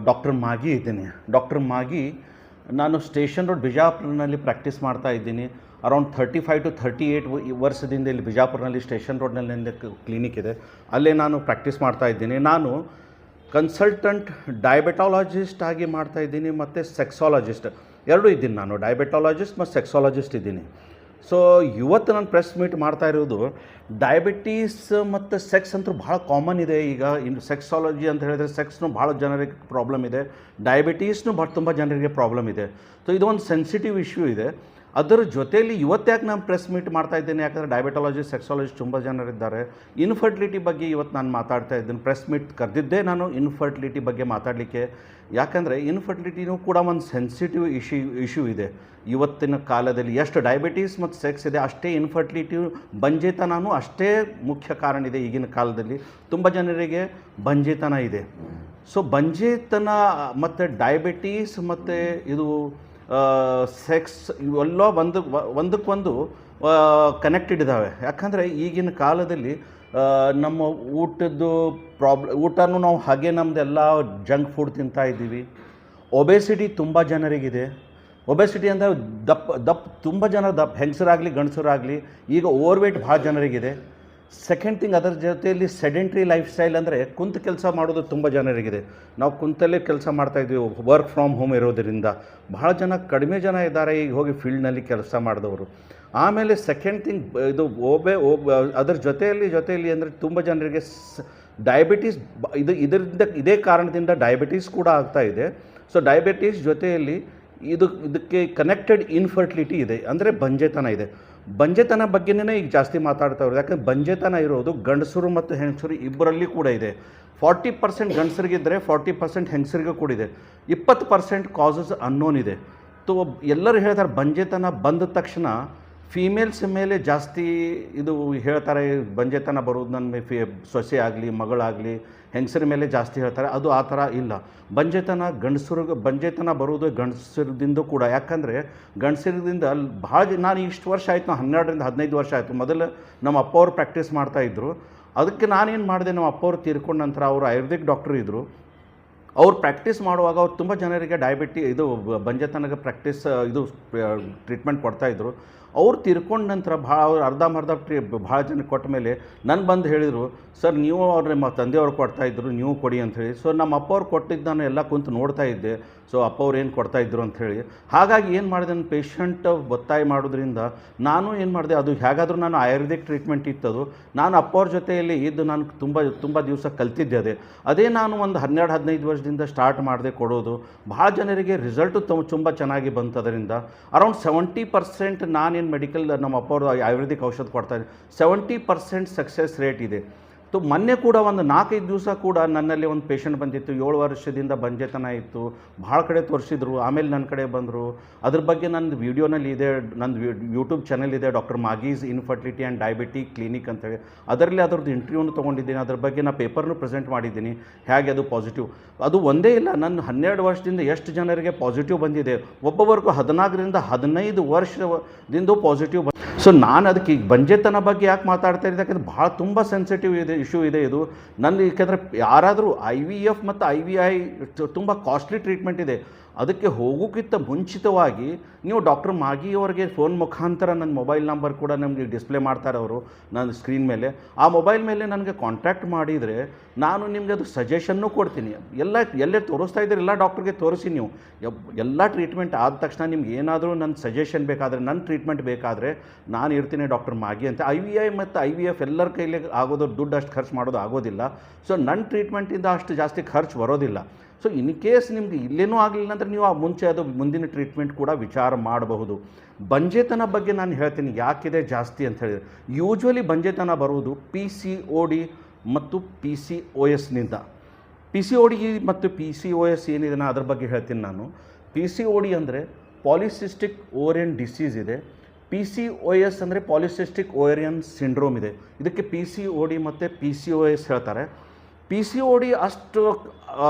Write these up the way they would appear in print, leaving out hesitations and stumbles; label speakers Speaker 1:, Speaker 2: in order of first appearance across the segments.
Speaker 1: Doctor ಮಾಗಿ ಇದ್ದೀನಿ. Doctor ಮಾಗಿ ನಾನು station road ಬಿಜಾಪುರನಲ್ಲಿ practice ಮಾಡ್ತಾ ಇದ್ದೀನಿ. ಅರೌಂಡ್ 35 to 38 ವರ್ಷದಿಂದ ಇಲ್ಲಿ ಬಿಜಾಪುರನಲ್ಲಿ ಸ್ಟೇಷನ್ ರೋಡ್ನಲ್ಲಿ ನನ್ನ ಕ್ಲಿನಿಕ್ ಇದೆ, ಅಲ್ಲೇ ನಾನು ಪ್ರಾಕ್ಟೀಸ್ ಮಾಡ್ತಾ ಇದ್ದೀನಿ. ನಾನು ಕನ್ಸಲ್ಟೆಂಟ್ ಡಯಾಬಿಟಾಲಜಿಸ್ಟ್ ಆಗಿ ಮಾಡ್ತಾ ಇದ್ದೀನಿ ಮತ್ತು ಸೆಕ್ಸಾಲಜಿಸ್ಟ್ ಎರಡೂ ಇದ್ದೀನಿ. ನಾನು ಡಯಾಬಿಟಾಲಜಿಸ್ಟ್ ಮತ್ತು ಸೆಕ್ಸಾಲಜಿಸ್ಟ್ ಇದ್ದೀನಿ. ಸೊ ಇವತ್ತು ನಾನು ಪ್ರೆಸ್ ಮೀಟ್ ಮಾಡ್ತಾ ಇರೋದು ಡಯಾಬಿಟೀಸ್ ಮತ್ತು ಸೆಕ್ಸ್ ಅಂತೂ ಭಾಳ ಕಾಮನ್ ಇದೆ ಈಗ. ಇನ್ನು ಸೆಕ್ಸಾಲಜಿ ಅಂತ ಹೇಳಿದ್ರೆ ಸೆಕ್ಸ್ನೂ ಭಾಳ ಜನರಿಗೆ ಪ್ರಾಬ್ಲಮ್ ಇದೆ, ಡಯಾಬಿಟೀಸ್ನೂ ತುಂಬ ಜನರಿಗೆ ಪ್ರಾಬ್ಲಮ್ ಇದೆ. ಸೊ ಇದು ಒಂದು ಸೆನ್ಸಿಟಿವ್ ಇಶ್ಯೂ ಇದೆ. ಅದರ ಜೊತೆಯಲ್ಲಿ ಇವತ್ತ್ಯಾಕೆ ನಾನು ಪ್ರೆಸ್ ಮೀಟ್ ಮಾಡ್ತಾ ಇದ್ದೇನೆ, ಯಾಕಂದರೆ ಡಯಾಬಿಟಾಲಜಿ ಸೆಕ್ಸಾಲಜಿಸ್ಟ್ ತುಂಬ ಜನರಿದ್ದಾರೆ. ಇನ್ಫರ್ಟಿಲಿಟಿ ಬಗ್ಗೆ ಇವತ್ತು ನಾನು ಮಾತಾಡ್ತಾ ಇದ್ದೀನಿ. ಪ್ರೆಸ್ ಮೀಟ್ ಕರೆದಿದ್ದೇ ನಾನು ಇನ್ಫರ್ಟಿಲಿಟಿ ಬಗ್ಗೆ ಮಾತಾಡಲಿಕ್ಕೆ, ಯಾಕಂದರೆ ಇನ್ಫರ್ಟಿಲಿಟಿನೂ ಕೂಡ ಒಂದು ಸೆನ್ಸಿಟಿವ್ ಇಶ್ಯೂ ಇದೆ ಇವತ್ತಿನ ಕಾಲದಲ್ಲಿ. ಎಷ್ಟು ಡಯಾಬಿಟೀಸ್ ಮತ್ತು ಸೆಕ್ಸ್ ಇದೆ ಅಷ್ಟೇ ಇನ್ಫರ್ಟಿಲಿಟಿ, ಬಂಜೆತನೂ ಅಷ್ಟೇ ಮುಖ್ಯ ಕಾರಣ ಇದೆ ಈಗಿನ ಕಾಲದಲ್ಲಿ. ತುಂಬ ಜನರಿಗೆ ಬಂಜೆತನ ಇದೆ. ಸೊ ಬಂಜೆತನ ಮತ್ತು ಡಯಾಬಿಟೀಸ್ ಮತ್ತು ಇದು ಸೆಕ್ಸ್ ಇವೆಲ್ಲ ಒಂದಕ್ಕೊಂದು ಕನೆಕ್ಟೆಡ್ ಇದ್ದಾವೆ. ಯಾಕಂದರೆ ಈಗಿನ ಕಾಲದಲ್ಲಿ ನಮ್ಮ ಊಟದ್ದು ಊಟನೂ ನಾವು ಹಾಗೆ ನಮ್ಮದೆಲ್ಲ ಜಂಕ್ ಫುಡ್ ತಿಂತಾ ಇದ್ದೀವಿ. ಒಬೆಸಿಟಿ ತುಂಬ ಜನರಿಗಿದೆ. ಒಬೆಸಿಟಿ ಅಂದರೆ ದಪ್ಪ ತುಂಬ ಜನ ಹೆಂಗಸರಾಗಲಿ ಗಂಡಸರಾಗಲಿ ಈಗ ಓವರ್ ವೇಟ್ ಭಾಳ ಜನರಿಗಿದೆ. ಸೆಕೆಂಡ್ ಥಿಂಗ್, ಅದರ ಜೊತೆಯಲ್ಲಿ ಸೆಡೆಂಟ್ರಿ ಲೈಫ್ ಸ್ಟೈಲ್ ಅಂದರೆ ಕುಂತು ಕೆಲಸ ಮಾಡೋದು ತುಂಬ ಜನರಿಗಿದೆ. ನಾವು ಕುಂತಲ್ಲೇ ಕೆಲಸ ಮಾಡ್ತಾಯಿದ್ವಿ, ವರ್ಕ್ ಫ್ರಮ್ ಹೋಮ್ ಇರೋದರಿಂದ ಭಾಳ ಜನ, ಕಡಿಮೆ ಜನ ಇದ್ದಾರೆ ಈಗ ಹೋಗಿ ಫೀಲ್ಡ್ನಲ್ಲಿ ಕೆಲಸ ಮಾಡಿದವರು. ಆಮೇಲೆ ಸೆಕೆಂಡ್ ಥಿಂಗ್, ಇದು ಅದರ ಜೊತೆಯಲ್ಲಿ ಅಂದರೆ ತುಂಬ ಜನರಿಗೆ ಡಯಾಬಿಟೀಸ್ ಇದೇ ಕಾರಣದಿಂದ ಡಯಾಬಿಟೀಸ್ ಕೂಡ ಆಗ್ತಾ ಇದೆ. ಸೊ ಡಯಾಬಿಟೀಸ್ ಜೊತೆಯಲ್ಲಿ ಇದಕ್ಕೆ ಕನೆಕ್ಟೆಡ್ ಇನ್ಫರ್ಟಿಲಿಟಿ ಇದೆ, ಅಂದರೆ ಬಂಜೆತನ ಇದೆ. ಬಂಜೆತನ ಬಗ್ಗೆನೇ ಈಗ ಜಾಸ್ತಿ ಮಾತಾಡ್ತಾ ಇರೋದು. ಯಾಕಂದರೆ ಬಂಜೆತನ ಇರೋದು ಗಂಡಸರು ಮತ್ತು ಹೆಂಗಸರು ಇಬ್ಬರಲ್ಲಿ ಕೂಡ ಇದೆ. 40% ಗಂಡಸರಿಗಿದ್ದರೆ 40% ಹೆಂಗಸರಿಗೂ ಕೂಡ ಇದೆ. 20% ಕಾಸಸ್ ಅನ್ನೋನ್ ಇದೆ. ಸೊ ಎಲ್ಲರೂ ಹೇಳ್ತಾರೆ ಬಂಜೆತನ ಬಂದ ತಕ್ಷಣ ಫೀಮೇಲ್ಸ್ ಮೇಲೆ ಜಾಸ್ತಿ ಇದು ಹೇಳ್ತಾರೆ, ಬಂಜೆತನ ಬರೋದು ನನ್ನ ಸೊಸೆ ಆಗಲಿ ಮಗಳಾಗಲಿ ಹೆಂಗಸರ ಮೇಲೆ ಜಾಸ್ತಿ ಹೇಳ್ತಾರೆ. ಅದು ಆ ಥರ ಇಲ್ಲ. ಬಂಜೆತನ ಬರೋದು ಗಂಡಸರದಿಂದ ಕೂಡ. ಯಾಕಂದರೆ ಗಂಡಸರಿಂದ ಭಾಳ ನಾನು ಇಷ್ಟು ವರ್ಷ ಆಯಿತು, ನಾನು 12ರಿಂದ 15 ವರ್ಷ ಆಯಿತು. ಮೊದಲು ನಮ್ಮ ಅಪ್ಪ ಅವರು ಪ್ರಾಕ್ಟೀಸ್ ಮಾಡ್ತಾಯಿದ್ರು. ಅದಕ್ಕೆ ನಾನೇನು ಮಾಡಿದೆ, ನಮ್ಮ ಅಪ್ಪ ಅವರು ತೀರ್ಕೊಂಡ ನಂತರ ಅವರು ಆಯುರ್ವೇದಿಕ್ ಡಾಕ್ಟ್ರು ಇದ್ದರು. ಅವ್ರು ಪ್ರಾಕ್ಟೀಸ್ ಮಾಡುವಾಗ ಅವ್ರು ತುಂಬ ಜನರಿಗೆ ಇದು ಬಂಜೆತನಗೆ ಟ್ರೀಟ್ಮೆಂಟ್ ಕೊಡ್ತಾಯಿದ್ರು. ಅವ್ರು ತೀರ್ಕೊಂಡ ನಂತರ ಅವ್ರು ಅರ್ಧಂಬರ್ಧ ಭಾಳ ಜನಕ್ಕೆ ಕೊಟ್ಟ ಮೇಲೆ ನನ್ನ ಬಂದು ಹೇಳಿದರು, ಸರ್ ನೀವು ಅವ್ರು ನಿಮ್ಮ ತಂದೆಯವ್ರು ಕೊಡ್ತಾಯಿದ್ರು, ನೀವು ಕೊಡಿ ಅಂಥೇಳಿ. ಸೊ ನಮ್ಮ ಅಪ್ಪ ಅವ್ರು ಕೊಟ್ಟಿದ್ದು ನಾನು ಎಲ್ಲ ಕುಂತು ನೋಡ್ತಾ ಇದ್ದೆ. ಸೊ ಅಪ್ಪ ಅವ್ರು ಏನು ಕೊಡ್ತಾಯಿದ್ರು ಅಂಥೇಳಿ. ಹಾಗಾಗಿ ಏನು ಮಾಡಿದೆ, ನನ್ನ ಪೇಷಂಟ್ ಒತ್ತಾಯ ಮಾಡೋದ್ರಿಂದ ನಾನು ಏನು ಮಾಡಿದೆ, ಅದು ಹೇಗಾದರೂ ನಾನು ಆಯುರ್ವೇದಿಕ್ ಟ್ರೀಟ್ಮೆಂಟ್ ಇತ್ತದು. ನಾನು ಅಪ್ಪ ಅವ್ರ ಜೊತೆಯಲ್ಲಿ ಇದ್ದು ನಾನು ತುಂಬ ದಿವಸ ಕಲ್ತಿದ್ದೆ. ಅದೇ ನಾನು ಒಂದು 12-15 ವರ್ಷದಿಂದ ಸ್ಟಾರ್ಟ್ ಮಾಡಿದೆ ಕೊಡೋದು. ಭಾಳ ಜನರಿಗೆ ರಿಸಲ್ಟು ತುಂಬ ಚೆನ್ನಾಗಿ ಬಂತು. ಅದರಿಂದ ಅರೌಂಡ್ 70% ನಾನೇನು ಮೆಡಿಕಲ್ ನಮ್ಮ ಅಪ್ಪ ಅವರು ಆಯುರ್ವೇದಿಕ್ ಔಷಧ ಕೊಡ್ತಾಯಿದ್ದೆ, 70% ಸಕ್ಸಸ್ ರೇಟ್ ಇದೆ. ಸೊ ಮೊನ್ನೆ ಕೂಡ ಒಂದು 4-5 ದಿವಸ ಕೂಡ ನನ್ನಲ್ಲಿ ಒಂದು ಪೇಷಂಟ್ ಬಂದಿತ್ತು, 7 ವರ್ಷದಿಂದ ಬಂಜೆತನ ಇತ್ತು. ಭಾಳ ಕಡೆ ತೋರಿಸಿದ್ರು, ಆಮೇಲೆ ನನ್ನ ಕಡೆ ಬಂದರು. ಅದ್ರ ಬಗ್ಗೆ ನಂದು ವೀಡಿಯೋನಲ್ಲಿ ಇದೆ, ನಂದು ಯೂಟ್ಯೂಬ್ ಚಾನೆಲ್ ಇದೆ, doctor Magi's infertility and diabetic clinic ಅಂತೇಳಿ. ಅದರಲ್ಲಿ ಅದರದ್ದು ಇಂಟರ್ವ್ಯೂನು ತೊಗೊಂಡಿದ್ದೀನಿ. ಅದ್ರ ಬಗ್ಗೆ ನಾನು ಪೇಪರ್ನು ಪ್ರೆಸೆಂಟ್ ಮಾಡಿದ್ದೀನಿ, ಹೇಗೆ ಅದು ಪಾಸಿಟಿವ್. ಅದು ಒಂದೇ ಇಲ್ಲ, ನನ್ನ 12 ವರ್ಷದಿಂದ ಎಷ್ಟು ಜನರಿಗೆ ಪಾಸಿಟಿವ್ ಬಂದಿದೆ, ಒಬ್ಬೊಬ್ಬರಿಗೂ 14ರಿಂದ 15 ವರ್ಷದಿಂದ ಪಾಸಿಟಿವ್ ಬಂದು. ಸೊ ನಾನು ಅದಕ್ಕೆ ಈಗ ಬಂಜೆತನ ಬಗ್ಗೆ ಯಾಕೆ ಮಾತಾಡ್ತಾ ಇದ್ದೆ, ಯಾಕಂದರೆ ಭಾಳ ತುಂಬ ಸೆನ್ಸಿಟಿವ್ ಇಶ್ಯೂ ಇದೆ ಇದು ನನ್ನ. ಏಕೆಂದರೆ ಯಾರಾದರೂ IVF ಮತ್ತು IVI ತುಂಬ ಕಾಸ್ಟ್ಲಿ ಟ್ರೀಟ್ಮೆಂಟ್ ಇದೆ. ಅದಕ್ಕೆ ಹೋಗೋಕ್ಕಿಂತ ಮುಂಚಿತವಾಗಿ ನೀವು ಡಾಕ್ಟರ್ ಮಾಗಿಯವರಿಗೆ ಫೋನ್ ಮುಖಾಂತರ ನನ್ನ ಮೊಬೈಲ್ ನಂಬರ್ ಕೂಡ ನಮಗೆ ಡಿಸ್ಪ್ಲೇ ಮಾಡ್ತಾರೆ ಅವರು ನನ್ನ ಸ್ಕ್ರೀನ್ ಮೇಲೆ. ಆ ಮೊಬೈಲ್ ಮೇಲೆ ನನಗೆ ಕಾಂಟ್ಯಾಕ್ಟ್ ಮಾಡಿದರೆ ನಾನು ನಿಮಗೆ ಅದು ಸಜೆಷನ್ನೂ ಕೊಡ್ತೀನಿ. ಎಲ್ಲೇ ತೋರಿಸ್ತಾ ಇದ್ದೀರಿ ಎಲ್ಲ ಡಾಕ್ಟ್ರಿಗೆ ತೋರಿಸಿ ನೀವು. ಎಲ್ಲ ಟ್ರೀಟ್ಮೆಂಟ್ ಆದ ತಕ್ಷಣ ನಿಮ್ಗೆ ಏನಾದರೂ ನನ್ನ ಸಜೆಷನ್ ಬೇಕಾದರೆ, ನನ್ನ ಟ್ರೀಟ್ಮೆಂಟ್ ಬೇಕಾದರೆ ನಾನು ಇರ್ತೀನಿ ಡಾಕ್ಟರ್ ಮಾಗಿ ಅಂತ. IVI ಮತ್ತು IVF ಎಲ್ಲರ ಕೈಲಿ ಆಗೋದು, ದುಡ್ಡು ಅಷ್ಟು ಖರ್ಚು ಮಾಡೋದು ಆಗೋದಿಲ್ಲ. ಸೊ ನನ್ನ ಟ್ರೀಟ್ಮೆಂಟಿಂದ ಅಷ್ಟು ಜಾಸ್ತಿ ಖರ್ಚು ಬರೋದಿಲ್ಲ. ಸೊ ಇನ್ ಕೇಸ್ ನಿಮ್ಗೆ ಇಲ್ಲೇನೂ ಆಗಲಿಲ್ಲ ಅಂದರೆ ನೀವು ಮುಂಚೆ ಅದು ಮುಂದಿನ ಟ್ರೀಟ್ಮೆಂಟ್ ಕೂಡ ವಿಚಾರ ಮಾಡಬಹುದು. ಬಂಜೆತನ ಬಗ್ಗೆ ನಾನು ಹೇಳ್ತೀನಿ ಯಾಕಿದೆ ಜಾಸ್ತಿ ಅಂತ ಹೇಳಿದರೆ, ಯೂಶ್ವಲಿ ಬಂಜೆತನ ಬರುವುದು PCOD ಮತ್ತು PCOSನಿಂದ. PCOD ಮತ್ತು PCOS ಏನಿದೆ ಅದ್ರ ಬಗ್ಗೆ ಹೇಳ್ತೀನಿ ನಾನು. PCOD ಅಂದರೆ ಪಾಲಿಸಿಸ್ಟಿಕ್ ಓರಿಯನ್ ಡಿಸೀಸ್ ಇದೆ. PCOS ಅಂದರೆ ಪಾಲಿಸಿಸ್ಟಿಕ್ ಓರಿಯನ್ ಸಿಂಡ್ರೋಮ್ ಇದೆ. ಇದಕ್ಕೆ PCOD ಮತ್ತು PCOS ಹೇಳ್ತಾರೆ. PCOD ಅಷ್ಟು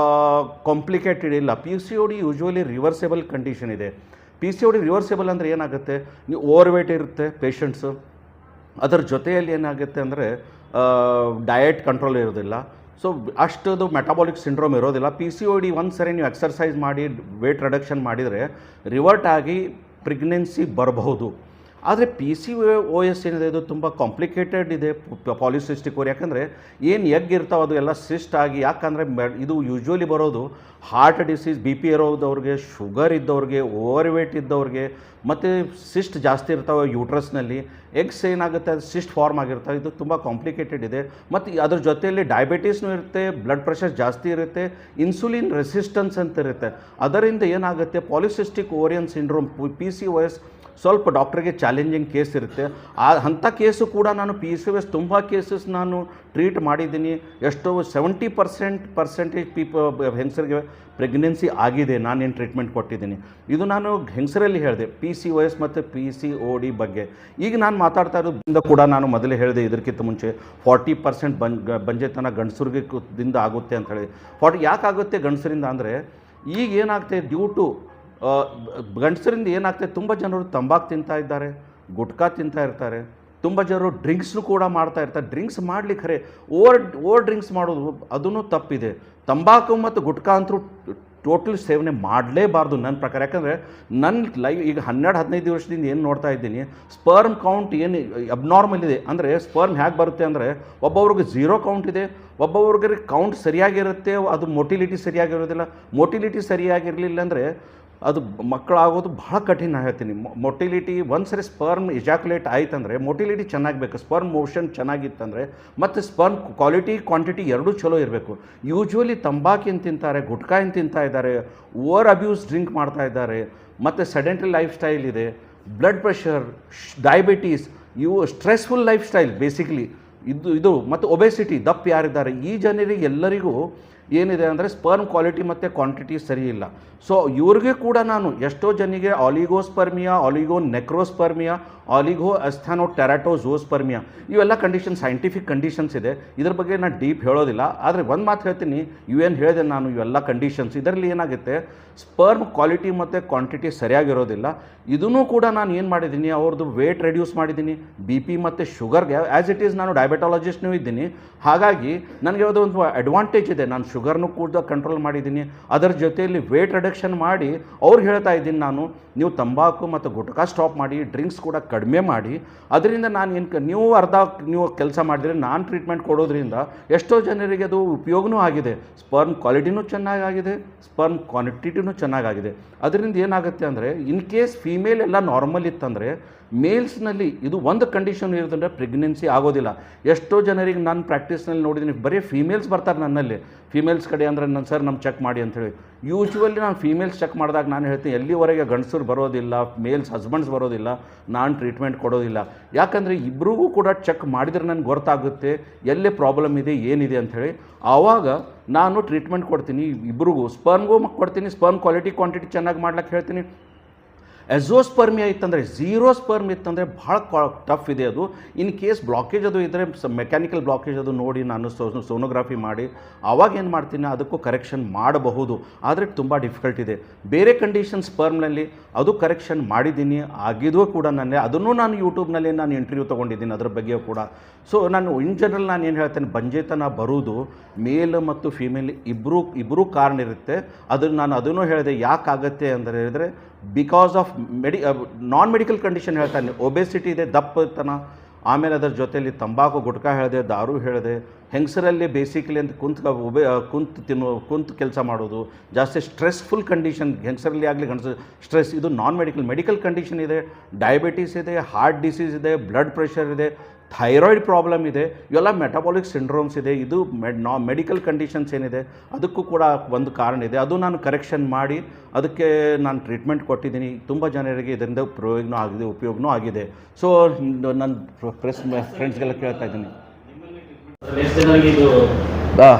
Speaker 1: ಕಾಂಪ್ಲಿಕೇಟೆಡ್ ಇಲ್ಲ. PCOD ಯೂಶ್ವಲಿ ರಿವರ್ಸೇಬಲ್ ಕಂಡೀಷನ್ ಇದೆ. PCOD ರಿವರ್ಸೇಬಲ್ ಅಂದರೆ ಏನಾಗುತ್ತೆ, ನೀವು ಓವರ್ ವೇಟ್ ಇರುತ್ತೆ ಪೇಷಂಟ್ಸು, ಅದರ ಜೊತೆಯಲ್ಲಿ ಏನಾಗುತ್ತೆ ಅಂದರೆ ಡಯಟ್ ಕಂಟ್ರೋಲ್ ಇರೋದಿಲ್ಲ. ಸೊ ಅಷ್ಟದು ಮೆಟಾಬಾಲಿಕ್ ಸಿಂಡ್ರೋಮ್ ಇರೋದಿಲ್ಲ. ಪಿ ಸಿ ಒ ಡಿ ಒಂದು ಸರಿ ನೀವು ಎಕ್ಸರ್ಸೈಸ್ ಮಾಡಿ ವೇಟ್ ರಿಡಕ್ಷನ್ ಮಾಡಿದರೆ ರಿವರ್ಟ್ ಆಗಿ ಪ್ರೆಗ್ನೆನ್ಸಿ ಬರಬಹುದು. ಆದರೆ ಪಿ ಸಿ ಒ ಎಸ್ ಏನಿದೆ ಇದು ತುಂಬ ಕಾಂಪ್ಲಿಕೇಟೆಡ್ ಇದೆ, ಪಾಲಿಸಿಸ್ಟಿಕ್ ಓರಿ. ಯಾಕಂದರೆ ಏನು ಎಗ್ ಇರ್ತಾವೆ ಅದು ಎಲ್ಲ ಸಿಸ್ಟ್ ಆಗಿ, ಯಾಕಂದರೆ ಇದು ಯೂಶ್ವಲಿ ಬರೋದು ಹಾರ್ಟ್ ಡಿಸೀಸ್, ಬಿ ಪಿ ಇರೋದವ್ರಿಗೆ, ಶುಗರ್ ಇದ್ದವ್ರಿಗೆ, ಓವರ್ ವೇಟ್ ಇದ್ದವ್ರಿಗೆ, ಮತ್ತು ಸಿಸ್ಟ್ ಜಾಸ್ತಿ ಇರ್ತಾವೆ ಯೂಟ್ರಸ್ನಲ್ಲಿ. ಎಗ್ಸ್ ಏನಾಗುತ್ತೆ ಅದು ಸಿಸ್ಟ್ ಫಾರ್ಮ್ ಆಗಿರ್ತವೆ. ಇದು ತುಂಬ ಕಾಂಪ್ಲಿಕೇಟೆಡ್ ಇದೆ. ಮತ್ತು ಅದ್ರ ಜೊತೆಯಲ್ಲಿ ಡಯಾಬಿಟೀಸ್ನೂ ಇರುತ್ತೆ, ಬ್ಲಡ್ ಪ್ರೆಷರ್ ಜಾಸ್ತಿ ಇರುತ್ತೆ, ಇನ್ಸುಲಿನ್ ರೆಸಿಸ್ಟೆನ್ಸ್ ಅಂತ ಇರುತ್ತೆ. ಅದರಿಂದ ಏನಾಗುತ್ತೆ polycystic ovarian syndrome, P C O S ಸ್ವಲ್ಪ ಡಾಕ್ಟ್ರಿಗೆ ಚಾಲೆಂಜಿಂಗ್ ಕೇಸ್ ಇರುತ್ತೆ. ಅಂಥ ಕೇಸು ಕೂಡ ನಾನು ಪಿ ಸಿ ಒ ಎಸ್ ತುಂಬ ಕೇಸಸ್ ನಾನು ಟ್ರೀಟ್ ಮಾಡಿದ್ದೀನಿ. ಎಷ್ಟೋ 70% ಹೆಂಗಸರಿಗೆ ಪ್ರೆಗ್ನೆನ್ಸಿ ಆಗಿದೆ, ನಾನೇನು ಟ್ರೀಟ್ಮೆಂಟ್ ಕೊಟ್ಟಿದ್ದೀನಿ. ಇದು ನಾನು ಹೆಂಗಸರಲ್ಲಿ ಹೇಳಿದೆ ಪಿ ಸಿ ಒ ಎಸ್ ಮತ್ತು ಪಿ ಸಿ ಒ ಡಿ ಬಗ್ಗೆ. ಈಗ ನಾನು ಮಾತಾಡ್ತಾ ಇರೋದ್ರಿಂದ ಕೂಡ ನಾನು ಮೊದಲೇ ಹೇಳಿದೆ ಇದಕ್ಕಿಂತ ಮುಂಚೆ 40% ಬಂಜೆತನ ಗಂಡಸರಿಗೆ ದಿಂದ ಆಗುತ್ತೆ ಅಂತ ಹೇಳಿ. ಯಾಕಾಗುತ್ತೆ ಗಂಡಸರಿಂದ ಅಂದರೆ ಈಗ ಏನಾಗ್ತದೆ ಡ್ಯೂ ಟು ಗಂಡಸರಿಂದ ಏನಾಗ್ತದೆ, ತುಂಬ ಜನರು ತಂಬಾಕು ತಿಂತಾ ಇದ್ದಾರೆ, ಗುಟ್ಕಾ ತಿಂತಾ ಇರ್ತಾರೆ, ತುಂಬ ಜನರು ಡ್ರಿಂಕ್ಸ್ನು ಕೂಡ ಮಾಡ್ತಾ ಇರ್ತಾರೆ. ಡ್ರಿಂಕ್ಸ್ ಮಾಡಲಿಕ್ಕೆ ಖರೆ ಓವರ್ ಡ್ರಿಂಕ್ಸ್ ಮಾಡೋದು ಅದೂ ತಪ್ಪಿದೆ. ತಂಬಾಕು ಮತ್ತು ಗುಟ್ಕಾ ಅಂತೂ ಟೋಟಲ್ ಸೇವನೆ ಮಾಡಲೇಬಾರ್ದು ನನ್ನ ಪ್ರಕಾರ. ಯಾಕಂದರೆ ನನ್ನ ಈಗ 12-15 ವರ್ಷದಿಂದ ಏನು ನೋಡ್ತಾ ಇದ್ದೀನಿ, ಸ್ಪರ್ಮ್ ಕೌಂಟ್ ಏನು ಅಬ್ನಾರ್ಮಲ್ ಇದೆ. ಅಂದರೆ ಸ್ಪರ್ಮ್ ಹೇಗೆ ಬರುತ್ತೆ ಅಂದರೆ ಒಬ್ಬೊಬ್ರಿಗೆ 0 ಕೌಂಟ್ ಇದೆ, ಒಬ್ಬೊಬ್ರಿಗೆ ಕೌಂಟ್ ಸರಿಯಾಗಿರುತ್ತೆ, ಅದು ಮೊಟಿಲಿಟಿ ಸರಿಯಾಗಿರೋದಿಲ್ಲ. ಮೊಟಿಲಿಟಿ ಸರಿಯಾಗಿರಲಿಲ್ಲ ಅಂದರೆ ಅದು ಮಕ್ಕಳಾಗೋದು ಭಾಳ ಕಠಿಣ ಹೇಳ್ತೀನಿ. ಮೊಟಿಲಿಟಿ ಒಂದ್ಸರಿ ಸ್ಪರ್ಮ್ ಇಜಾಕ್ಯುಲೇಟ್ ಆಯ್ತಂದರೆ ಮೊಟಿಲಿಟಿ ಚೆನ್ನಾಗಬೇಕು, ಸ್ಪರ್ಮ್ ಮೋಷನ್ ಚೆನ್ನಾಗಿತ್ತಂದರೆ, ಮತ್ತು ಸ್ಪರ್ಮ್ ಕ್ವಾಲಿಟಿ ಕ್ವಾಂಟಿಟಿ ಎರಡೂ ಚಲೋ ಇರಬೇಕು. ಯೂಶ್ವಲಿ ತಂಬಾಕಿನ ತಿಂತಾರೆ, ಗುಟ್ಕಾಯಿನ ತಿಂತಾ ಇದ್ದಾರೆ, ಓವರ್ ಅಬ್ಯೂಸ್ ಡ್ರಿಂಕ್ ಮಾಡ್ತಾ ಇದ್ದಾರೆ, ಮತ್ತು ಸೆಡೆಂಟರಿ ಲೈಫ್ ಸ್ಟೈಲ್ ಇದೆ, ಬ್ಲಡ್ ಪ್ರೆಷರ್, ಡಯಾಬಿಟೀಸ್, ಇವು ಸ್ಟ್ರೆಸ್ಫುಲ್ ಲೈಫ್ ಸ್ಟೈಲ್ ಬೇಸಿಕಲಿ ಇದು ಮತ್ತು ಒಬೆಸಿಟಿ, ದಪ್ಪ ಯಾರಿದ್ದಾರೆ ಈ ಜನರಿಗೆ ಎಲ್ಲರಿಗೂ ಏನಿದೆ ಅಂದರೆ ಸ್ಪರ್ಮ್ ಕ್ವಾಲಿಟಿ ಮತ್ತು ಕ್ವಾಂಟಿಟಿ ಸರಿ ಇಲ್ಲ. ಸೊ ಇವ್ರಿಗೆ ಕೂಡ ನಾನು ಎಷ್ಟೋ ಜನಿಗೆ ಆಲಿಗೋಸ್ಪರ್ಮಿಯಾ, ನೆಕ್ರೋಸ್ಪರ್ಮಿಯಾ, ಟೆರಾಟೋಝೋಸ್ಪರ್ಮಿಯಾ ಇವೆಲ್ಲ ಕಂಡೀಷನ್ ಸೈಂಟಿಫಿಕ್ ಕಂಡೀಷನ್ಸ್ ಇದೆ. ಇದ್ರ ಬಗ್ಗೆ ನಾನು ಡೀಪ್ ಹೇಳೋದಿಲ್ಲ. ಆದರೆ ಒಂದು ಮಾತು ಹೇಳ್ತೀನಿ, ಇವೇನು ಹೇಳಿದೆ ನಾನು ಇವೆಲ್ಲ ಕಂಡೀಷನ್ಸ್, ಇದರಲ್ಲಿ ಏನಾಗುತ್ತೆ ಸ್ಪರ್ಮ್ ಕ್ವಾಲಿಟಿ ಮತ್ತು ಕ್ವಾಂಟಿಟಿ ಸರಿಯಾಗಿರೋದಿಲ್ಲ. ಇದನ್ನು ಕೂಡ ನಾನು ಏನು ಮಾಡಿದ್ದೀನಿ, ಅವ್ರದ್ದು ವೇಟ್ ರೆಡ್ಯೂಸ್ ಮಾಡಿದ್ದೀನಿ, ಬಿ ಪಿ ಮತ್ತು ಶುಗರ್ಗೆ ಆ್ಯಸ್ ಇಟ್ ಈಸ್ ನಾನು ಡಯಾಬಿಟಾಲಜಿಸ್ಟ್ನೂ ಇದ್ದೀನಿ. ಹಾಗಾಗಿ ನನಗೆ ಅದೊಂದು ಅಡ್ವಾಂಟೇಜ್ ಇದೆ, ನಾನು ಶುಗರ್ನೂ ಕೂಡ ಕಂಟ್ರೋಲ್ ಮಾಡಿದ್ದೀನಿ. ಅದರ ಜೊತೆಯಲ್ಲಿ ವೇಟ್ ರಿಡಕ್ಷನ್ ಮಾಡಿ ಅವ್ರಿಗೆ ಹೇಳ್ತಾ ಇದ್ದೀನಿ ನಾನು, ನೀವು ತಂಬಾಕು ಮತ್ತು ಗುಟ್ಕಾ ಸ್ಟಾಪ್ ಮಾಡಿ, ಡ್ರಿಂಕ್ಸ್ ಕೂಡ ಕಡಿಮೆ ಮಾಡಿ. ಅದರಿಂದ ನಾನು ನೀವು ಕೆಲಸ ಮಾಡಿದರೆ ನಾನು ಟ್ರೀಟ್ಮೆಂಟ್ ಕೊಡೋದ್ರಿಂದ ಎಷ್ಟೋ ಜನರಿಗೆ ಅದು ಉಪಯೋಗನೂ ಆಗಿದೆ. ಸ್ಪರ್ಮ್ ಕ್ವಾಲಿಟಿನೂ ಚೆನ್ನಾಗಾಗಿದೆ, ಸ್ಪರ್ಮ್ ಕ್ವಾಂಟಿಟಿನೂ ಚೆನ್ನಾಗಾಗಿದೆ. ಅದರಿಂದ ಏನಾಗುತ್ತೆ ಅಂದರೆ ಇನ್ ಕೇಸ್ ಫೀಮೇಲ್ ಎಲ್ಲ ನಾರ್ಮಲ್ ಇತ್ತಂದರೆ ಮೇಲ್ಸ್ನಲ್ಲಿ ಇದು ಒಂದು ಕಂಡೀಷನ್ ಇರೋದಂದರೆ ಪ್ರೆಗ್ನೆನ್ಸಿ ಆಗೋದಿಲ್ಲ. ಎಷ್ಟೋ ಜನರಿಗೆ ನಾನು ಪ್ರಾಕ್ಟೀಸ್ನಲ್ಲಿ ನೋಡಿದ್ದೀನಿ, ಬರೀ ಫೀಮೇಲ್ಸ್ ಬರ್ತಾರೆ ನನ್ನಲ್ಲಿ, ಫೀಮೇಲ್ಸ್ ಕಡೆ ಅಂದರೆ ಸರ್ ನಮ್ಮ ಚೆಕ್ ಮಾಡಿ ಅಂಥೇಳಿ. ಯೂಶ್ವಲಿ ನಾನು ಫೀಮೇಲ್ಸ್ ಚೆಕ್ ಮಾಡಿದಾಗ ನಾನು ಹೇಳ್ತೀನಿ ಎಲ್ಲಿವರೆಗೆ ಗಂಡಸರು ಬರೋದಿಲ್ಲ, ಮೇಲ್ಸ್ ಹಸ್ಬೆಂಡ್ಸ್ ಬರೋದಿಲ್ಲ, ನಾನು ಟ್ರೀಟ್ಮೆಂಟ್ ಕೊಡೋದಿಲ್ಲ. ಯಾಕಂದರೆ ಇಬ್ಬರಿಗೂ ಕೂಡ ಚೆಕ್ ಮಾಡಿದರೆ ನನಗೆ ಗೊತ್ತಾಗುತ್ತೆ ಎಲ್ಲಿ ಪ್ರಾಬ್ಲಮ್ ಇದೆ ಏನಿದೆ ಅಂಥೇಳಿ. ಆವಾಗ ನಾನು ಟ್ರೀಟ್ಮೆಂಟ್ ಕೊಡ್ತೀನಿ ಇಬ್ಬರಿಗೂ. ಸ್ಪರ್ಮ್ಗೂ ಕೊಡ್ತೀನಿ, ಸ್ಪರ್ಮ್ ಕ್ವಾಲಿಟಿ ಕ್ವಾಂಟಿಟಿ ಚೆನ್ನಾಗಿ ಮಾಡ್ಲಿಕ್ಕೆ ಹೇಳ್ತೀನಿ. ಎಝೋಸ್ಪರ್ಮಿಯಾ ಇತ್ತಂದರೆ, 0 ಸ್ಪರ್ಮ್ ಇತ್ತಂದರೆ ಭಾಳ ಟಫ್ ಇದೆ ಅದು. ಇನ್ ಕೇಸ್ ಬ್ಲಾಕೇಜ್ ಅದು ಇದ್ದರೆ ಮೆಕ್ಯಾನಿಕಲ್ ಬ್ಲಾಕೇಜ್ ಅದು ನೋಡಿ ನಾನು ಸೋನೋಗ್ರಫಿ ಮಾಡಿ ಆವಾಗ ಏನು ಮಾಡ್ತೀನಿ, ಅದಕ್ಕೂ ಕರೆಕ್ಷನ್ ಮಾಡಬಹುದು. ಆದರೆ ತುಂಬ ಡಿಫಿಕಲ್ಟ್ ಇದೆ. ಬೇರೆ ಕಂಡೀಷನ್ ಸ್ಪರ್ಮ್ನಲ್ಲಿ ಅದು ಕರೆಕ್ಷನ್ ಮಾಡಿದ್ದೀನಿ, ಆಗಿದ್ರೂ ಕೂಡ ಅದನ್ನು ನಾನು ಯೂಟ್ಯೂಬ್ನಲ್ಲಿ ನಾನು ಇಂಟರ್ವ್ಯೂ ತೊಗೊಂಡಿದ್ದೀನಿ ಅದ್ರ ಬಗ್ಗೆ ಕೂಡ. ಸೊ ನಾನು ಇನ್ ಜನರಲ್ ನಾನು ಏನು ಹೇಳ್ತೇನೆ, ಬಂಜೆತನ ಬರುವುದು ಮೇಲ್ ಮತ್ತು ಫೀಮೇಲ್ ಇಬ್ಬರೂ ಕಾರಣ ಇರುತ್ತೆ. ನಾನು ಅದನ್ನು ಹೇಳಿದೆ, ಯಾಕಾಗತ್ತೆ ಅಂದರೆ ಹೇಳಿದರೆ because of non medical condition ಹೇಳ್ತಾನೆ. ಒಬೆಸಿಟಿ ಇದೆ, ದಪ್ಪತನ, ಆಮೇಲೆ ಅದರ ಜೊತೆಯಲ್ಲಿ ತಂಬಾಕು ಗುಟ್ಕಾ ಹೇಳಿದೆ, ದಾರು ಹೇಳಿದೆ. ಹೆಂಗಸರಲ್ಲಿ ಬೇಸಿಕಲಿ ಅಂತ ಕುಂತು ಕೆಲಸ ಮಾಡೋದು, ಜಾಸ್ತಿ ಸ್ಟ್ರೆಸ್ಫುಲ್ ಕಂಡೀಷನ್ ಹೆಂಗಸರಲ್ಲಿ ಆಗಲಿ ಗಂಡಸ ಸ್ಟ್ರೆಸ್, ಇದು ನಾನ್ ಮೆಡಿಕಲ್ ಕಂಡೀಷನ್ ಇದೆ. ಡಯಾಬಿಟೀಸ್ ಇದೆ, ಹಾರ್ಟ್ ಡಿಸೀಸ್ ಇದೆ, ಬ್ಲಡ್ ಪ್ರೆಷರ್ ಇದೆ, ಥೈರಾಯ್ಡ್ ಪ್ರಾಬ್ಲಮ್ ಇದೆ, ಇವೆಲ್ಲ ಮೆಟಾಬಾಲಿಕ್ ಸಿಂಡ್ರೋಮ್ಸ್ ಇದೆ. ಇದು ಮೆಡಿಕಲ್ ಕಂಡೀಷನ್ಸ್ ಏನಿದೆ ಅದಕ್ಕೂ ಕೂಡ ಒಂದು ಕಾರಣ ಇದೆ. ಅದು ನಾನು ಕರೆಕ್ಷನ್ ಮಾಡಿ ಅದಕ್ಕೆ ನಾನು ಟ್ರೀಟ್ಮೆಂಟ್ ಕೊಟ್ಟಿದ್ದೀನಿ. ತುಂಬ ಜನರಿಗೆ ಇದರಿಂದ ಪ್ರಯೋಗನೂ ಆಗಿದೆ, ಉಪಯೋಗನೂ ಆಗಿದೆ. ಸೊ ನನ್ನ ಫ್ರೆಂಡ್ಸ್ಗೆಲ್ಲ ಕೇಳ್ತಾ ಇದ್ದೀನಿ.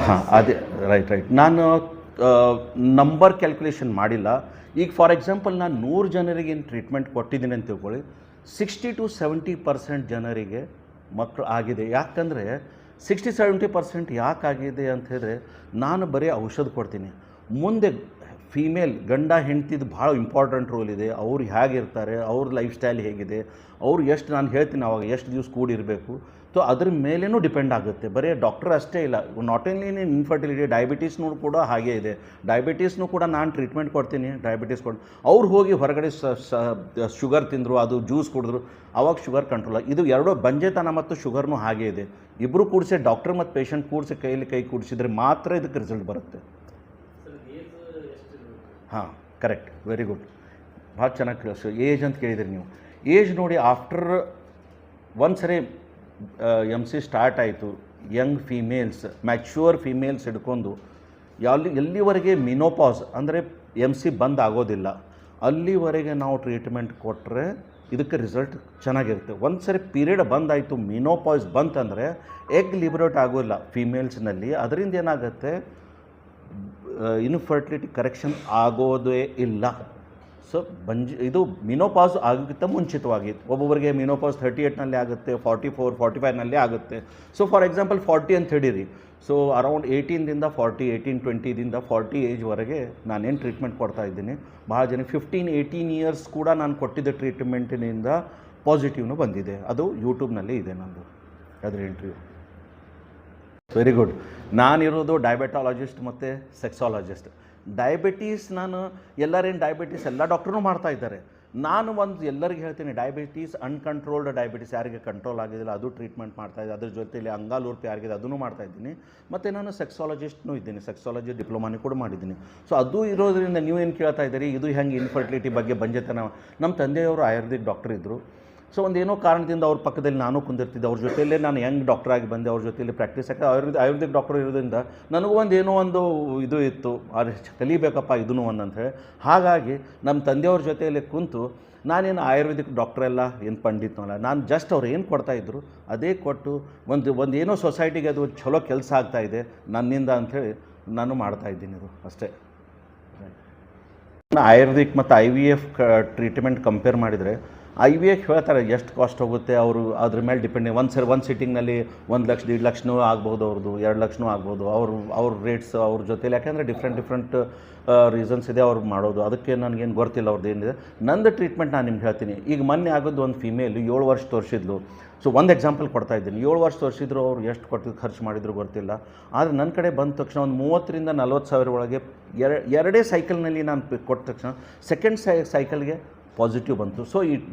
Speaker 1: ಹಾಂ, ಅದೇ ರೈಟ್. ನಾನು ನಂಬರ್ ಕ್ಯಾಲ್ಕುಲೇಷನ್ ಮಾಡಿಲ್ಲ. ಈಗ ಫಾರ್ ಎಕ್ಸಾಂಪಲ್ ನಾನು 100 ಜನರಿಗೆ ಏನು ಟ್ರೀಟ್ಮೆಂಟ್ ಕೊಟ್ಟಿದ್ದೀನಿ ಅಂತ ತಿಳ್ಕೊಳ್ಳಿ, 60 to 70% ಜನರಿಗೆ ಮಕ್ಕಳು ಆಗಿದೆ. ಯಾಕಂದರೆ 60-70% ಯಾಕಾಗಿದೆ ಅಂತ ಹೇಳಿದ್ರೆ ನಾನು ಬರೀ ಔಷಧ ಕೊಡ್ತೀನಿ. ಮುಂದೆ ಫೀಮೇಲ್ ಗಂಡ ಹೆಂಡ್ತಿದ್ದು ಭಾಳ ಇಂಪಾರ್ಟೆಂಟ್ ರೋಲ್ ಇದೆ. ಅವ್ರು ಹೇಗಿರ್ತಾರೆ, ಅವ್ರ ಲೈಫ್ ಸ್ಟೈಲ್ ಹೇಗಿದೆ, ಅವ್ರು ಎಷ್ಟು, ನಾನು ಹೇಳ್ತೀನಿ ಅವಾಗ ಎಷ್ಟು ದಿವಸ ಕೂಡಿರಬೇಕು. ಸೊ ಅದ್ರ ಮೇಲೇನೂ ಡಿಪೆಂಡ್ ಆಗುತ್ತೆ. ಬರೀ ಡಾಕ್ಟರ್ ಅಷ್ಟೇ ಇಲ್ಲ, ನಾಟ್ ಓನ್ಲಿ ಇನ್ ಇನ್ಫರ್ಟಿಲಿಟಿ, ಡಯಾಬಿಟೀಸ್ನೂ ಕೂಡ ಹಾಗೇ ಇದೆ. ಡಯಾಬಿಟೀಸ್ನೂ ಕೂಡ ನಾನು ಟ್ರೀಟ್ಮೆಂಟ್ ಕೊಡ್ತೀನಿ, ಡಯಾಬಿಟೀಸ್ ಕೊಟ್ಟು ಅವ್ರು ಹೋಗಿ ಹೊರಗಡೆ ಶುಗರ್ ತಿಂದರು, ಅದು ಜ್ಯೂಸ್ ಕುಡಿದ್ರು, ಅವಾಗ ಶುಗರ್ ಕಂಟ್ರೋಲ್. ಇದು ಎರಡೂ ಬಂಜೆತನ ಮತ್ತು ಶುಗರ್ನೂ ಹಾಗೇ ಇದೆ. ಇಬ್ಬರು ಕೂಡಿಸಿ ಡಾಕ್ಟರ್ ಮತ್ತು ಪೇಷಂಟ್ ಕೂಡಿಸಿ ಕೈಯಲ್ಲಿ ಕೈ ಕೂಡಿಸಿದ್ರೆ ಮಾತ್ರ ಇದಕ್ಕೆ ರಿಸಲ್ಟ್ ಬರುತ್ತೆ. ಹಾಂ, ಕರೆಕ್ಟ್, ವೆರಿ ಗುಡ್, ಭಾಳ ಚೆನ್ನಾಗಿ ಕೇಳಿಸು. ಏಜ್ ಅಂತ ಕೇಳಿದ್ರಿ ನೀವು. ಏಜ್ ನೋಡಿ, ಆಫ್ಟರ್ ಒಂದು ಸರಿ MC ಸ್ಟಾರ್ಟ್ ಆಯಿತು, ಯಂಗ್ ಫೀಮೇಲ್ಸ್, ಮ್ಯಾಚ್ಯೂರ್ ಫೀಮೇಲ್ಸ್ ಹಿಡ್ಕೊಂಡು ಎಲ್ಲಿವರೆಗೆ ಮಿನೋಪಾಸ್ ಅಂದರೆ MC ಬಂದ್ ಆಗೋದಿಲ್ಲ ಅಲ್ಲಿವರೆಗೆ ನಾವು ಟ್ರೀಟ್ಮೆಂಟ್ ಕೊಟ್ಟರೆ ಇದಕ್ಕೆ ರಿಸಲ್ಟ್ ಚೆನ್ನಾಗಿರುತ್ತೆ. ಒಂದು ಸರಿ ಪೀರಿಯಡ್ ಬಂದಾಯಿತು, ಮಿನೋಪಾಸ್ ಬಂತಂದರೆ ಎಗ್ ಲಿಬರೇಟ್ ಆಗೋಲ್ಲ ಫೀಮೇಲ್ಸ್ನಲ್ಲಿ. ಅದರಿಂದ ಏನಾಗುತ್ತೆ, ಇನ್ಫರ್ಟಿಲಿಟಿ ಕರೆಕ್ಷನ್ ಆಗೋದೇ ಇಲ್ಲ. ಸೊ ಇದು ಮಿನೋಪಾಸ್ ಆಗೋಕ್ಕಿಂತ ಮುಂಚಿತವಾಗಿ ಒಬ್ಬೊಬ್ಬರಿಗೆ ಮಿನೋಪಾಸ್ 38ನಲ್ಲಿ ಆಗುತ್ತೆ, 44, 45ನಲ್ಲಿ ಆಗುತ್ತೆ. ಸೊ ಫಾರ್ ಎಕ್ಸಾಂಪಲ್ 40 ಅಂತ ಹೇಳಿರಿ. ಸೊ ಅರೌಂಡ್ 18ದಿಂದ 40, 18, 20ದಿಂದ 40 ಏಜ್ವರೆಗೆ ನಾನೇನು ಟ್ರೀಟ್ಮೆಂಟ್ ಕೊಡ್ತಾ ಇದ್ದೀನಿ. ಭಾಳ ಜನ 15, 18 ಇಯರ್ಸ್ ಕೂಡ ನಾನು ಕೊಟ್ಟಿದ್ದ ಟ್ರೀಟ್ಮೆಂಟಿನಿಂದ ಪಾಸಿಟಿವ್ನು ಬಂದಿದೆ. ಅದು ಯೂಟ್ಯೂಬ್ನಲ್ಲಿ ಇದೆ ನಂದು ಅದರ ಇಂಟರ್ವ್ಯೂ. Very good. ನಾನಿರೋದು ಡಯಾಬೆಟಾಲಜಿಸ್ಟ್ ಮತ್ತು ಸೆಕ್ಸಾಲಜಿಸ್ಟ್. ಡಯಾಬಿಟೀಸ್ ನಾನು ಎಲ್ಲರೇನು ಡಯಾಬಿಟೀಸ್ ಎಲ್ಲ ಡಾಕ್ಟ್ರೂ ಮಾಡ್ತಾ ಇದ್ದಾರೆ. ನಾನು ಒಂದು ಎಲ್ಲರಿಗೆ ಹೇಳ್ತೀನಿ, ಡಯಾಬಿಟೀಸ್ ಅನ್ಕಂಟ್ರೋಲ್ಡ್ ಡಯಾಬಿಟೀಸ್ ಯಾರಿಗೆ ಕಂಟ್ರೋಲ್ ಆಗಿದ್ದಿಲ್ಲ ಅದು ಟ್ರೀಟ್ಮೆಂಟ್ ಮಾಡ್ತಾಯಿದ್ದೆ. ಅದ್ರ ಜೊತೆಯಲ್ಲಿ ಅಂಗಾಲೂರ್ಪಿ ಯಾರಿಗಿದೆ ಅದನ್ನು ಮಾಡ್ತಾಯಿದ್ದೀನಿ. ಮತ್ತು ನಾನು ಸೆಕ್ಸಾಲಜಿಸ್ಟ್ನೂ ಇದ್ದೀನಿ, ಸೆಕ್ಸಾಲಜಿ ಡಿಪ್ಲೊಮಾನಿ ಕೂಡ ಮಾಡಿದ್ದೀನಿ. ಸೊ ಅದು ಇರೋದ್ರಿಂದ ನೀವೇನು ಕೇಳ್ತಾ ಇದ್ದೀರಿ, ಇದು ಹೆಂಗೆ ಇನ್ಫರ್ಟಿಲಿಟಿ ಬಗ್ಗೆ ಬಂಜೆತನ. ನಮ್ಮ ತಂದೆಯವರು ಆಯುರ್ವೇದಿಕ್ ಡಾಕ್ಟರ್ ಇದ್ದರು. ಸೊ ಒಂದೇನೋ ಕಾರಣದಿಂದ ಅವ್ರ ಪಕ್ಕದಲ್ಲಿ ನಾನು ಕುಂದಿರ್ತಿದ್ದೆ, ಅವ್ರ ಜೊತೆಯಲ್ಲೇ ನಾನು ಯಂಗ್ ಡಾಕ್ಟ್ರಾಗಿ ಬಂದೆ, ಅವ್ರ ಜೊತೆಯಲ್ಲಿ ಪ್ರಾಕ್ಟೀಸ್ ಯಾಕೆ ಆಯುರ್ವೇದಿಕ್ ಡಾಕ್ಟರ್ ಇರೋದ್ರಿಂದ ನನಗೂ ಏನೋ ಒಂದು ಇದು ಇತ್ತು, ಅದು ಕಲಿಬೇಕಪ್ಪ ಇದನ್ನು ಅಂಥೇಳಿ. ಹಾಗಾಗಿ ನಮ್ಮ ತಂದೆಯವ್ರ ಜೊತೆಯಲ್ಲಿ ಕುಂತು ನಾನೇನು ಆಯುರ್ವೇದಿಕ್ ಡಾಕ್ಟ್ರೆಲ್ಲ ಏನು ಪಂಡಿತನಲ್ಲ, ನಾನು ಜಸ್ಟ್ ಅವ್ರು ಏನು ಕೊಡ್ತಾಯಿದ್ರು ಅದೇ ಕೊಟ್ಟು ಒಂದು ಏನೋ ಸೊಸೈಟಿಗೆ ಅದು ಚಲೋ ಕೆಲಸ ಆಗ್ತಾಯಿದೆ ನನ್ನಿಂದ ಅಂಥೇಳಿ ನಾನು ಮಾಡ್ತಾಯಿದ್ದೀನಿ. ಇದು ಅಷ್ಟೇ. ಆಯುರ್ವೇದಿಕ್ ಮತ್ತು IVF ಟ್ರೀಟ್ಮೆಂಟ್ ಕಂಪೇರ್ ಮಾಡಿದರೆ IVF ಹೇಳ್ತಾರೆ ಎಷ್ಟು ಕಾಸ್ಟ್ ಹೋಗುತ್ತೆ, ಅವರು ಅದ್ರ ಮೇಲೆ ಡಿಪೆಂಡ್. ಒಂದು ಸಿಟ್ಟಿಂಗ್ನಲ್ಲಿ 1 ಲಕ್ಷ 1.5 ಲಕ್ಷನೂ ಆಗ್ಬೋದು, ಅವ್ರದ್ದು 2 ಲಕ್ಷನೂ ಆಗ್ಬೋದು. ಅವ್ರ ರೇಟ್ಸ್ ಅವ್ರ ಜೊತೆಲಿ, ಯಾಕೆಂದರೆ ಡಿಫ್ರೆಂಟ್ ರೀಸನ್ಸ್ ಇದೆ ಅವ್ರು ಮಾಡೋದು. ಅದಕ್ಕೆ ನನಗೇನು ಗೊತ್ತಿಲ್ಲ ಅವ್ರದ್ದು ಏನಿದೆ. ನಂದು ಟ್ರೀಟ್ಮೆಂಟ್ ನಾನು ನಿಮ್ಗೆ ಹೇಳ್ತೀನಿ. ಈಗ ಮೊನ್ನೆ ಆಗೋದು ಒಂದು ಫೀಮೇಲ್ 7 ವರ್ಷ ತೋರಿಸಿದ್ಲು. ಸೊ ಒಂದು ಎಕ್ಸಾಂಪಲ್ ಕೊಡ್ತಾ ಇದ್ದೀನಿ. 7 ವರ್ಷ ತೋರಿಸಿದ್ರು, ಅವ್ರು ಎಷ್ಟು ಖರ್ಚು ಮಾಡಿದ್ರು ಗೊತ್ತಿಲ್ಲ. ಆದರೆ ನನ್ನ ಕಡೆ ಬಂದ ತಕ್ಷಣ ಒಂದು 30,000ರಿಂದ 40,000 ಒಳಗೆ ಎರಡೇ ಸೈಕಲ್ನಲ್ಲಿ ನಾನು ಕೊಟ್ಟ ತಕ್ಷಣ ಸೆಕೆಂಡ್ ಸೈಕಲ್ಗೆ ಪಾಸಿಟಿವ್ ಬಂತು. ಸೊ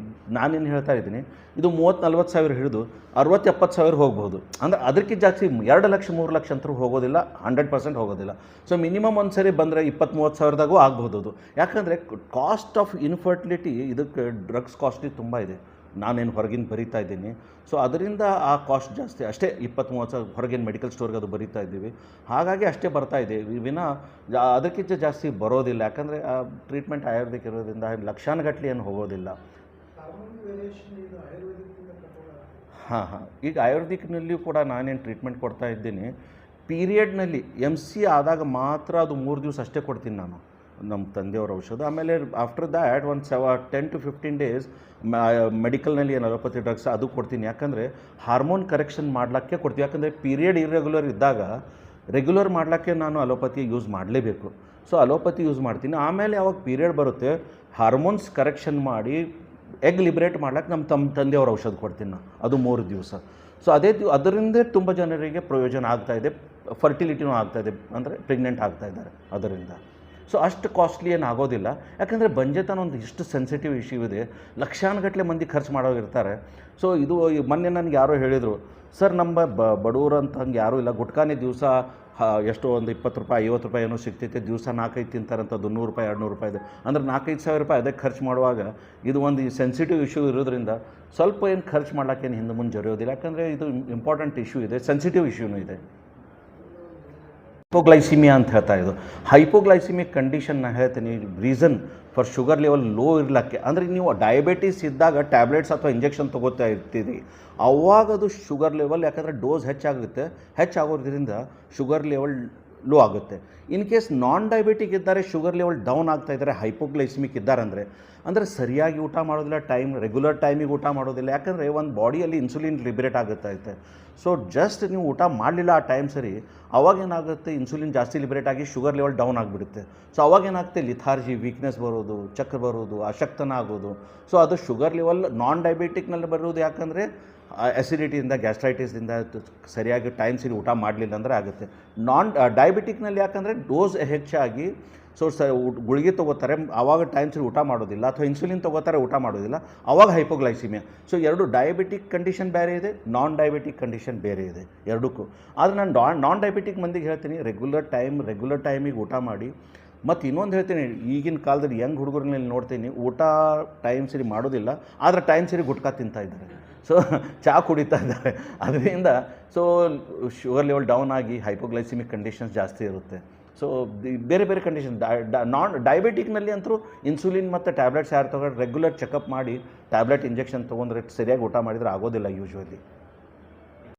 Speaker 1: ನಾನೇನು ಹೇಳ್ತಾ ಇದ್ದೀನಿ, ಇದು 30,000-40,000 ಹಿಡಿದು 60,000-70,000 ಹೋಗ್ಬೋದು. ಅಂದರೆ ಅದಕ್ಕಿಂತ ಜಾಸ್ತಿ 2 ಲಕ್ಷ 3 ಲಕ್ಷ ಅಂತರೂ ಹೋಗೋದಿಲ್ಲ, 100% ಹೋಗೋದಿಲ್ಲ. ಸೊ ಮಿನಿಮಮ್ ಒಂದು ಸರಿ ಬಂದರೆ 20-30,000ದಾಗೂ ಆಗ್ಬೋದು ಅದು. ಯಾಕಂದರೆ ಕಾಸ್ಟ್ ಆಫ್ ಇನ್ಫರ್ಟಿಲಿಟಿ, ಇದಕ್ಕೆ ಡ್ರಗ್ಸ್ ಕಾಸ್ಟ್ಲಿ ತುಂಬ ಇದೆ. ನಾನೇನು ಹೊರಗಿನ ಬರೀತಾ ಇದ್ದೀನಿ. ಸೊ ಅದರಿಂದ ಆ ಕಾಸ್ಟ್ ಜಾಸ್ತಿ, ಅಷ್ಟೇ 20-30,000 ಹೊರಗಿನ ಮೆಡಿಕಲ್ ಸ್ಟೋರ್ಗೆ ಅದು ಬರೀತಾ ಇದ್ದೀವಿ. ಹಾಗಾಗಿ ಅಷ್ಟೇ ಬರ್ತಾ ಇದೆ ವಿನ ಅದಕ್ಕಿಂತ ಜಾಸ್ತಿ ಬರೋದಿಲ್ಲ. ಯಾಕಂದರೆ ಆ ಟ್ರೀಟ್ಮೆಂಟ್ ಆಯುರ್ವೇದಿಕ್ ಇರೋದ್ರಿಂದ ಲಕ್ಷಾನುಗಟ್ಟಲೆ ಏನು ಹೋಗೋದಿಲ್ಲ. ಹಾಂ, ಈಗ ಆಯುರ್ವೇದಿಕ್ನಲ್ಲಿಯೂ ಕೂಡ ನಾನೇನು ಟ್ರೀಟ್ಮೆಂಟ್ ಕೊಡ್ತಾ ಇದ್ದೀನಿ, ಪೀರಿಯಡ್ನಲ್ಲಿ MC ಆದಾಗ ಮಾತ್ರ ಅದು 3 ದಿವಸ ಅಷ್ಟೇ ಕೊಡ್ತೀನಿ ನಾನು, ನಮ್ಮ ತಂದೆಯವ್ರ ಔಷಧ. ಆಮೇಲೆ ಆಫ್ಟರ್ ದ್ಯಾಟ್ ಒಂದು 10 to 15 days ಮೆಡಿಕಲ್ನಲ್ಲಿ ಏನು ಅಲೋಪತಿ ಡ್ರಗ್ಸ್ ಅದು ಕೊಡ್ತೀನಿ. ಯಾಕಂದರೆ ಹಾರ್ಮೋನ್ ಕರೆಕ್ಷನ್ ಮಾಡಲಿಕ್ಕೆ ಕೊಡ್ತೀವಿ. ಯಾಕಂದರೆ ಪೀರಿಯಡ್ ಇರ್ರೆಗ್ಯುಲರ್ ಇದ್ದಾಗ ರೆಗ್ಯುಲರ್ ಮಾಡಲಿಕ್ಕೆ ನಾನು ಅಲೋಪತಿ ಯೂಸ್ ಮಾಡಲೇಬೇಕು. ಸೊ ಅಲೋಪತಿ ಯೂಸ್ ಮಾಡ್ತೀನಿ. ಆಮೇಲೆ ಯಾವಾಗ ಪೀರಿಯಡ್ ಬರುತ್ತೆ, ಹಾರ್ಮೋನ್ಸ್ ಕರೆಕ್ಷನ್ ಮಾಡಿ ಎಗ್ ಲಿಬ್ರೇಟ್ ಮಾಡ್ಲಿಕ್ಕೆ ನಮ್ಮ ತಂದೆಯವ್ರ ಔಷಧ ಕೊಡ್ತೀನಿ ನಾನು, ಅದು 3 ದಿವಸ. ಸೊ ಅದರಿಂದ ತುಂಬ ಜನರಿಗೆ ಪ್ರಯೋಜನ ಆಗ್ತಾಯಿದೆ, ಫರ್ಟಿಲಿಟಿನೂ ಆಗ್ತಾಯಿದೆ, ಅಂದರೆ ಪ್ರೆಗ್ನೆಂಟ್ ಆಗ್ತಾಯಿದ್ದಾರೆ ಅದರಿಂದ. ಸೊ ಅಷ್ಟು ಕಾಸ್ಟ್ಲಿ ಏನು ಆಗೋದಿಲ್ಲ. ಯಾಕಂದರೆ ಬಂಜೆತನ ಒಂದು ಇಷ್ಟು ಸೆನ್ಸಿಟಿವ್ ಇಶ್ಯೂ ಇದೆ, ಲಕ್ಷಾನುಗಟ್ಟಲೆ ಮಂದಿ ಖರ್ಚು ಮಾಡೋಗಿರ್ತಾರೆ. ಸೊ ಇದು ಮೊನ್ನೆ ನನಗೆ ಯಾರೋ ಹೇಳಿದರು, ಸರ್ ನಮ್ಮ ಬಡವರು ಅಂತ ಹಂಗೆ ಯಾರೂ ಇಲ್ಲ, ಗುಟ್ಕಾನೇ ದಿವಸ ಎಷ್ಟೋ ಒಂದು 20 ರೂಪಾಯಿ 50 ರೂಪಾಯಿ ಏನೋ ಸಿಗ್ತೈತೆ, ದಿವಸ 4-5 ತಿಂತಾರಂಥದ್ದು, 100 ರೂಪಾಯಿ 200 ರೂಪಾಯಿದು, ಅಂದರೆ 4-5 ಸಾವಿರ ರೂಪಾಯಿ ಅದಕ್ಕೆ ಖರ್ಚು ಮಾಡುವಾಗ ಇದು ಒಂದು ಸೆನ್ಸಿಟಿವ್ ಇಶ್ಯೂ ಇರೋದ್ರಿಂದ ಸ್ವಲ್ಪ ಏನು ಖರ್ಚು ಮಾಡ್ಲಿಕ್ಕೇನು ಹಿಂದೆ ಮುಂದೆ ಜರಿಯೋದಿಲ್ಲ. ಯಾಕಂದರೆ ಇದು ಇಂಪಾರ್ಟೆಂಟ್ ಇಶ್ಯೂ ಇದೆ, ಸೆನ್ಸಿಟಿವ್ ಇಶ್ಯೂನೂ ಇದೆ. ಹೈಪೋಗ್ಲೈಸಿಮಿಯಾ ಅಂತ ಹೇಳ್ತಾ ಇದು. ಹೈಪೋಗ್ಲೈಸಿಮಿಕ್ ಕಂಡೀಷನ್ ನಾನು ಹೇಳ್ತೀನಿ, reason for sugar level low ಇರಲಿಕ್ಕೆ. ಅಂದರೆ ನೀವು ಡಯಾಬಿಟೀಸ್ ಇದ್ದಾಗ ಟ್ಯಾಬ್ಲೆಟ್ಸ್ ಅಥವಾ ಇಂಜೆಕ್ಷನ್ ತೊಗೋತಾ ಇರ್ತೀರಿ, ಅವಾಗ ಅದು ಶುಗರ್ ಲೆವೆಲ್, ಯಾಕಂದರೆ ಡೋಸ್ ಹೆಚ್ಚಾಗುತ್ತೆ, ಹೆಚ್ಚಾಗೋದ್ರಿಂದ ಶುಗರ್ ಲೆವೆಲ್ ಲೋ ಆಗುತ್ತೆ. ಇನ್ ಕೇಸ್ ನಾನ್ ಡಯಾಬಿಟಿಕ್ ಇದ್ದಾರೆ, ಶುಗರ್ ಲೆವೆಲ್ ಡೌನ್ ಆಗ್ತಾ ಇದ್ದಾರೆ, ಹೈಪೋಗ್ಲೈಸಿಮಿಕ್ ಇದ್ದಾರೆ ಅಂದರೆ ಸರಿಯಾಗಿ ಊಟ ಮಾಡೋದಿಲ್ಲ, ರೆಗ್ಯುಲರ್ ಟೈಮಿಗೆ ಊಟ ಮಾಡೋದಿಲ್ಲ. ಯಾಕಂದರೆ ಒಂದು ಬಾಡಿಯಲ್ಲಿ ಇನ್ಸುಲಿನ್ ಲಿಬರೇಟ್ ಆಗುತ್ತೈತೆ. ಸೊ ಜಸ್ಟ್ ನೀವು ಊಟ ಮಾಡಲಿಲ್ಲ ಆ ಟೈಮ್ ಸರಿ, ಅವಾಗೇನಾಗುತ್ತೆ, ಇನ್ಸುಲಿನ್ ಜಾಸ್ತಿ ಲಿಬರೇಟ್ ಆಗಿ ಶುಗರ್ ಲೆವೆಲ್ ಡೌನ್ ಆಗಿಬಿಡುತ್ತೆ. ಸೊ ಅವಾಗೇನಾಗುತ್ತೆ, ಲಿಥಾರ್ಜಿ, ವೀಕ್ನೆಸ್ ಬರೋದು, ಚಕ್ರ ಬರೋದು, ಅಶಕ್ತನ ಆಗೋದು. ಸೊ ಅದು ಶುಗರ್ ಲೆವೆಲ್ ನಾನ್ ಡಯಾಬಿಟಿಕ್ನಲ್ಲಿ ಬರೋದು. ಯಾಕಂದರೆ ಅಸಿಡಿಟಿಯಿಂದ, ಗ್ಯಾಸ್ಟ್ರೈಟಿಸಿಂದ ಸರಿಯಾಗಿ ಟೈಮ್ ಸರಿ ಊಟ ಮಾಡಲಿಲ್ಲ ಅಂದರೆ ಆಗುತ್ತೆ. ಡಯಾಬಿಟಿಕ್ನಲ್ಲಿ ಯಾಕಂದರೆ ಡೋಸ್ ಹೆಚ್ಚಾಗಿ, ಸೊ ಗುಳಿಗೆ ತೊಗೋತಾರೆ, ಆವಾಗ ಟೈಮ್ ಸರಿ ಊಟ ಮಾಡೋದಿಲ್ಲ, ಅಥವಾ ಇನ್ಸುಲಿನ್ ತೊಗೋತಾರೆ, ಊಟ ಮಾಡೋದಿಲ್ಲ, ಆವಾಗ ಹೈಪೋಗ್ಲೈಸಿಮಿಯಾ. ಸೊ ಎರಡು ಡಯಾಬಿಟಿಕ್ ಕಂಡೀಷನ್ ಬೇರೆ ಇದೆ, ನಾನ್ ಡಯಾಬಿಟಿಕ್ ಕಂಡೀಷನ್ ಬೇರೆ ಇದೆ ಎರಡಕ್ಕೂ. ಆದರೆ ನಾನು ನಾನ್ ಡಯಾಬಿಟಿಕ್ ಮಂದಿಗೆ ಹೇಳ್ತೀನಿ, ರೆಗ್ಯುಲರ್ ಟೈಮಿಗೆ ಊಟ ಮಾಡಿ. ಮತ್ತು ಇನ್ನೊಂದು ಹೇಳ್ತೀನಿ, ಈಗಿನ ಕಾಲದಲ್ಲಿ ಯಂಗ್ ಹುಡುಗರಲ್ಲಿ ನೋಡ್ತೀನಿ, ಊಟ ಟೈಮ್ ಸರಿ ಮಾಡೋದಿಲ್ಲ, ಆದರೆ ಟೈಮ್ ಸರಿ ಗುಟ್ಕಾ ತಿಂತಾ ಇದ್ದಾರೆ, ಸೊ ಚಹಾ ಕುಡಿತಾ ಇದ್ದಾರೆ. ಅದರಿಂದ ಸೊ ಶುಗರ್ ಲೆವೆಲ್ ಡೌನ್ ಆಗಿ ಹೈಪೋಗ್ಲೈಸಿಮಿಕ್ ಕಂಡೀಷನ್ಸ್ ಜಾಸ್ತಿ ಇರುತ್ತೆ. ಸೊ ಬೇರೆ ಬೇರೆ ಕಂಡೀಷನ್ ನಾನ್ ಡಯಾಬಿಟಿಕ್ನಲ್ಲಿ ಅಂತೂ ಇನ್ಸುಲಿನ್ ಮತ್ತು ಟ್ಯಾಬ್ಲೆಟ್ಸ್ ಯಾರು ತೊಗೊಂಡು ರೆಗ್ಯುಲರ್ ಚೆಕಪ್ ಮಾಡಿ ಟ್ಯಾಬ್ಲೆಟ್ ಇಂಜೆಕ್ಷನ್ ತೊಗೊಂಡ್ರೆ, ಸರಿಯಾಗಿ ಊಟ ಮಾಡಿದರೆ ಆಗೋದಿಲ್ಲ ಯೂಶ್ವಲಿ.